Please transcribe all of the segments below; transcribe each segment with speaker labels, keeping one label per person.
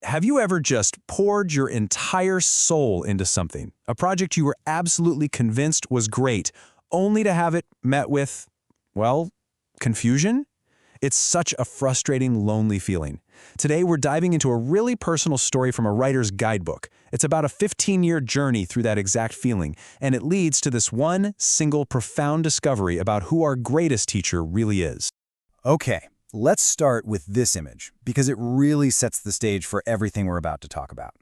Speaker 1: Have you ever just poured your entire soul into something, a project you were absolutely convinced was great, only to have it met with, well, confusion? It's such a frustrating, lonely feeling. Today, we're diving into a really personal story from a writer's guidebook. It's about a 15-year journey through that exact feeling, and it leads to this one single profound discovery about who our greatest teacher really is.
Speaker 2: Okay, let's start with this image, because it really sets the stage for everything we're about to talk about.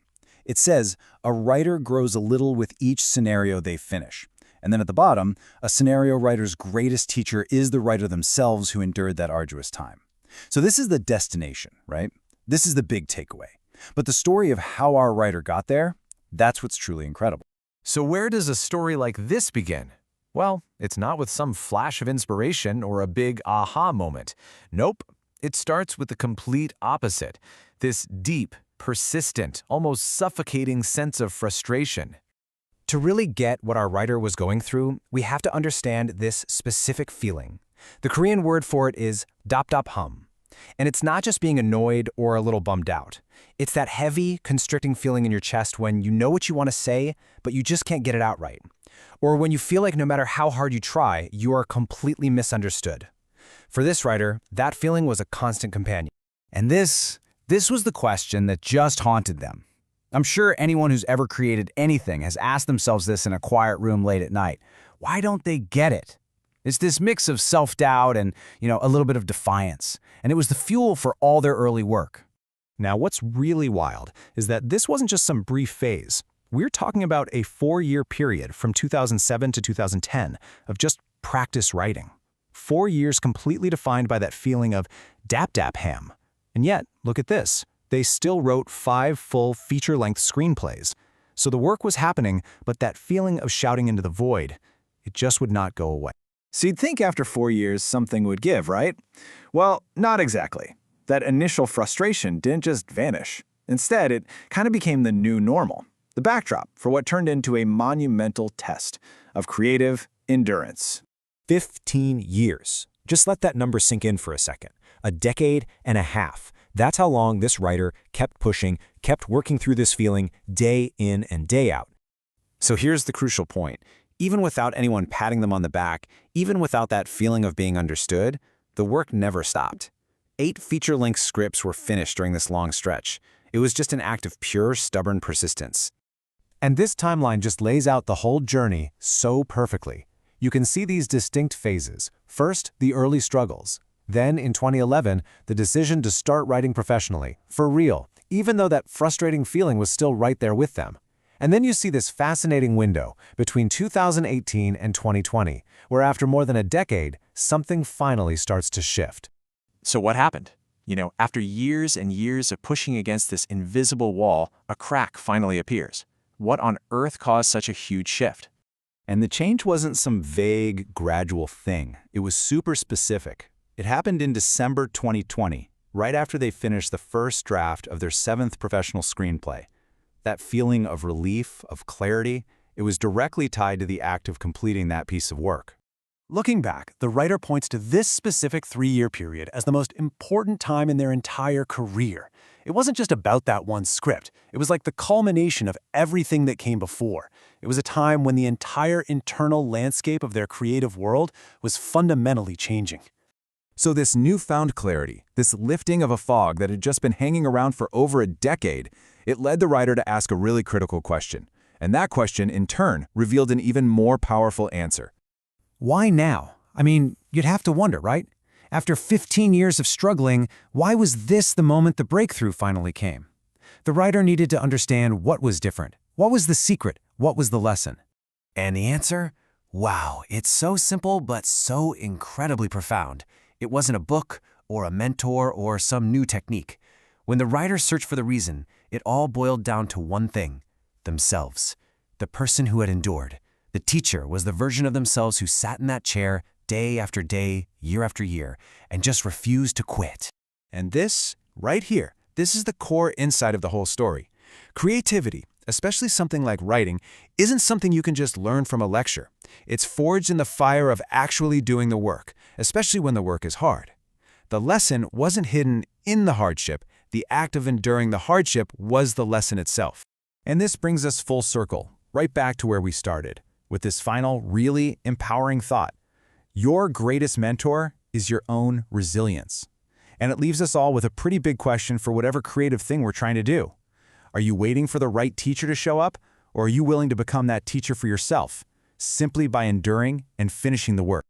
Speaker 2: It says, a writer grows a little with each scenario they finish. And then at the bottom, a scenario writer's greatest teacher is the writer themselves who endured that arduous time. So this is the destination, right? This is the big takeaway. But the story of how our writer got there, that's what's truly incredible.
Speaker 1: So where does a story like this begin? Well, it's not with some flash of inspiration or a big aha moment. Nope, it starts with the complete opposite. This deep, persistent, almost suffocating sense of frustration.
Speaker 3: To really get what our writer was going through, we have to understand this specific feeling. The Korean word for it is dap-dap-hum. And it's not just being annoyed or a little bummed out. It's that heavy, constricting feeling in your chest when you know what you want to say, but you just can't get it out right. Or when you feel like no matter how hard you try, you are completely misunderstood. For this writer, that feeling was a constant companion.
Speaker 2: And this was the question that just haunted them. I'm sure anyone who's ever created anything has asked themselves this in a quiet room late at night. Why don't they get it? It's this mix of self-doubt and, a little bit of defiance. And it was the fuel for all their early work.
Speaker 1: Now, what's really wild is that this wasn't just some brief phase. We're talking about a 4-year period from 2007 to 2010 of just practice writing. 4 years completely defined by that feeling of dap-dap-ham. And yet, look at this. They still wrote 5 full feature-length screenplays. So the work was happening, but that feeling of shouting into the void, it just would not go away.
Speaker 4: So you'd think after 4 years something would give, right? Well, not exactly. That initial frustration didn't just vanish. Instead, it kind of became the new normal, the backdrop for what turned into a monumental test of creative endurance.
Speaker 3: 15 years. Just let that number sink in for a second. A decade and a half. That's how long this writer kept pushing, kept working through this feeling day in and day out.
Speaker 2: So here's the crucial point. Even without anyone patting them on the back, even without that feeling of being understood, the work never stopped. 8 feature-length scripts were finished during this long stretch. It was just an act of pure, stubborn persistence.
Speaker 3: And this timeline just lays out the whole journey so perfectly. You can see these distinct phases. First, the early struggles. Then, in 2011, the decision to start writing professionally, for real, even though that frustrating feeling was still right there with them. And then you see this fascinating window between 2018 and 2020, where after more than a decade, something finally starts to shift.
Speaker 5: So what happened? After years and years of pushing against this invisible wall, a crack finally appears. What on earth caused such a huge shift?
Speaker 2: And the change wasn't some vague, gradual thing. It was super specific. It happened in December 2020, right after they finished the first draft of their 7th professional screenplay. That feeling of relief, of clarity, it was directly tied to the act of completing that piece of work.
Speaker 1: Looking back, the writer points to this specific 3-year period as the most important time in their entire career. It wasn't just about that one script. It was like the culmination of everything that came before. It was a time when the entire internal landscape of their creative world was fundamentally changing.
Speaker 6: So this newfound clarity, this lifting of a fog that had just been hanging around for over a decade, it led the writer to ask a really critical question. And that question, in turn, revealed an even more powerful answer.
Speaker 3: Why now? I mean, you'd have to wonder, right? After 15 years of struggling, why was this the moment the breakthrough finally came? The writer needed to understand what was different. What was the secret? What was the lesson? And the answer? Wow, it's so simple but so incredibly profound. It wasn't a book or a mentor or some new technique. When the writer searched for the reason, it all boiled down to one thing: themselves. The person who had endured. The teacher was the version of themselves who sat in that chair day after day, year after year, and just refused to quit.
Speaker 1: And this, right here, this is the core insight of the whole story. Creativity, especially something like writing, isn't something you can just learn from a lecture. It's forged in the fire of actually doing the work, especially when the work is hard. The lesson wasn't hidden in the hardship, The act of enduring the hardship was the lesson itself. And this brings us full circle, right back to where we started, with this final, really empowering thought. Your greatest mentor is your own resilience. And it leaves us all with a pretty big question for whatever creative thing we're trying to do. Are you waiting for the right teacher to show up, or are you willing to become that teacher for yourself, simply by enduring and finishing the work?